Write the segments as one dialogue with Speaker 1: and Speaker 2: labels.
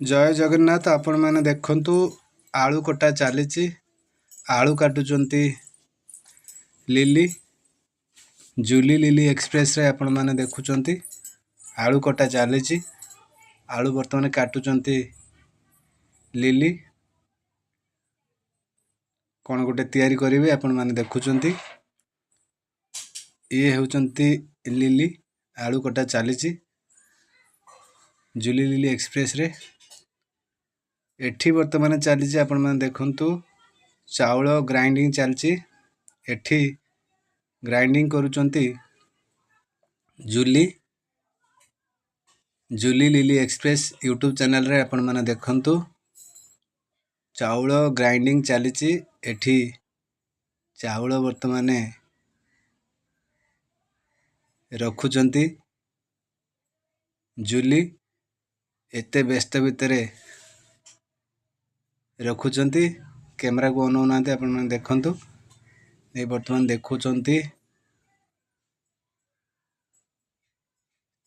Speaker 1: जय जगन्नाथ। आपण मैंने देखंतु आलू कटा चली। आलू काटुचंती लिली जूली लिली एक्सप्रेस रे आपण मैंने देखुचंती आलू कटा चली। आलू बर्तमान काटुचंती लिली कौन गोटे तैयारी करेंगे आपण मैंने देखुचंती। ये होचंती लिली आलू कटा चली जूली लिली एक्सप्रेस रे। एठी वर्तमान चली आपण मैंने देखंतु चाउल ग्राइंडिंग चलची। एठी ग्राइंडिंग करूचंती Julie Julie Lily Express YouTube channel रे आपण मैंने देखंतु चाउल ग्राइंडिंग चली। एठी चाउल वर्तमान रखुचंती जूली एते व्यस्त भितर रखुचंती। कैमरा को अनौना आपण मैंने देखंतु ये वर्तमान देखुचंती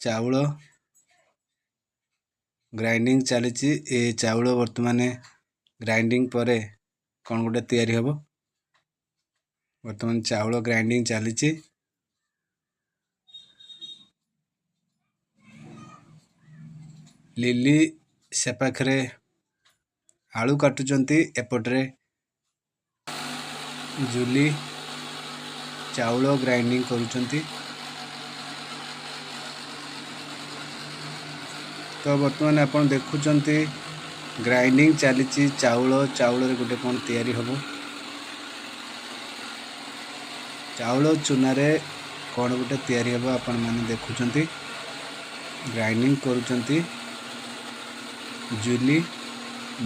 Speaker 1: चाउल ग्राइंडिंग चली। ए चाउल वर्तमान ग्राइंडिंग पर कौन गोटे तैयारी हबो। वर्तमान चाउल ग्राइंडिंग चली। लिली से पाखरे आलू काटुचंती एपटरे जूली चाउल ग्राइंडिंग करूचंती। तो वर्तमान आपण देखुचंती ग्राइंडिंग चली चाउल चाउल रे गोटे कौन तैयारी हबो। चाउल चूना रे कौन गोटे तैयारी हबो आपण माने देखुचंती ग्राइंडिंग करूचंती Julie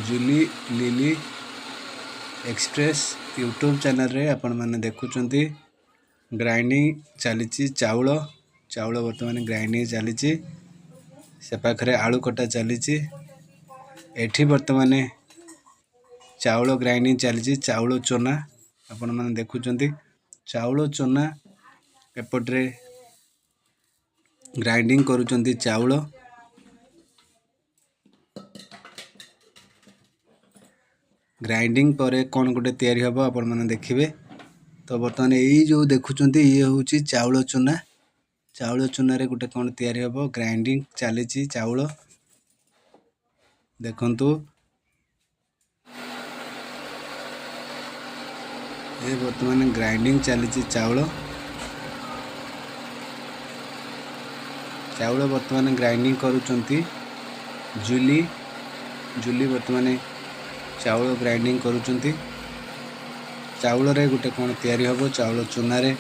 Speaker 1: Julie Lily Express YouTube channel रे आपण माने देखुचंती ग्राइंडिंग चली। चाउल चाउल वर्तमान ग्राइंडिंग चली। से पाखरे आलू कटा चली। एठी वर्तमान चाउल ग्राइंडिंग चली। चाउल चोना आपण माने देखुचंती चाउल चोना एपटरे ग्राइंडिंग करूचंती चाउल ग्राइंडिंग पर कौन गोटे तैयारी हबो आपण माने देखिबे। तो बर्तमान यही जो देखुचंती ये होची चाउल चूना रे गोटे कौन तैयारी हबो। ग्राइंडिंग चली चाउल देखंतु ये वर्तमान ग्राइंडिंग चली चाउल चाउल वर्तमान ग्राइंडिंग करूचंती जूली जूली वर्तमान चाउल ग्राइंडिंग करूचंती चाउल रे गोटे कौन तैयारी हबो। चाउल चूना रे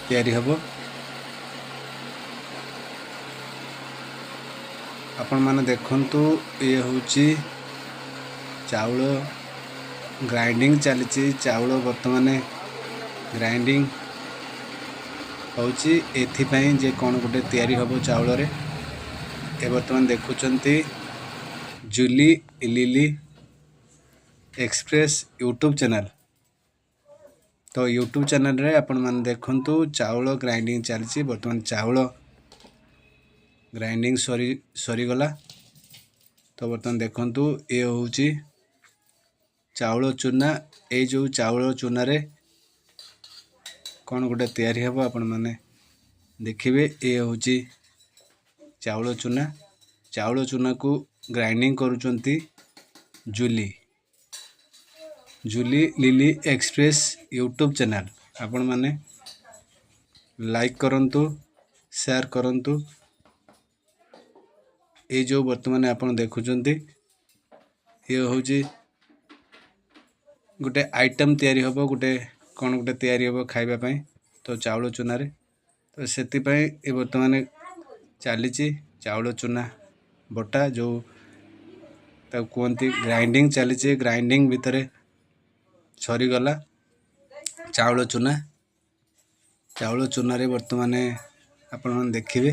Speaker 1: तैयारी हबो। आपण माने देखंतु ये होची चाउल ग्राइंडिंग चली। चाउल वर्तमान ग्राइंडिंग होची एथि पई जे कौन गोटे तैयारी हबो चाउल रे। ए वर्तमान देखुचंती Julie Lily Express YouTube channel. तो यूट्यूब चैनल रे आपण माने देखंतु चाउल ग्राइंडिंग चली। वर्तमान चाउल ग्राइंडिंग सरी गला। तो वर्तमान देखंतु ये होची चाउल चूना ए जो चाउल चूना रे कौन गोटे तैयारी हबो आपण माने देखिबे। ये होची चाउल चूना को ग्राइंडिंग करूचंती Julie Julie Lily Express YouTube channel. आपण माने लाइक करंतु शेयर करंतु। ये जो वर्तमान आपण देखुचंती ये होची गोटे आइटम तैयारी हबो। गोटे कौन गोटे तैयारी हबो खाइबा पई। तो चाउल चूना रे तो सेति पई ए वर्तमान चली चाउल चूना बटा जो ता कोंती ग्राइंडिंग चली। ग्राइंडिंग भितरे सरी गला चाउल चूना रे वर्तमान आपण देखिबे।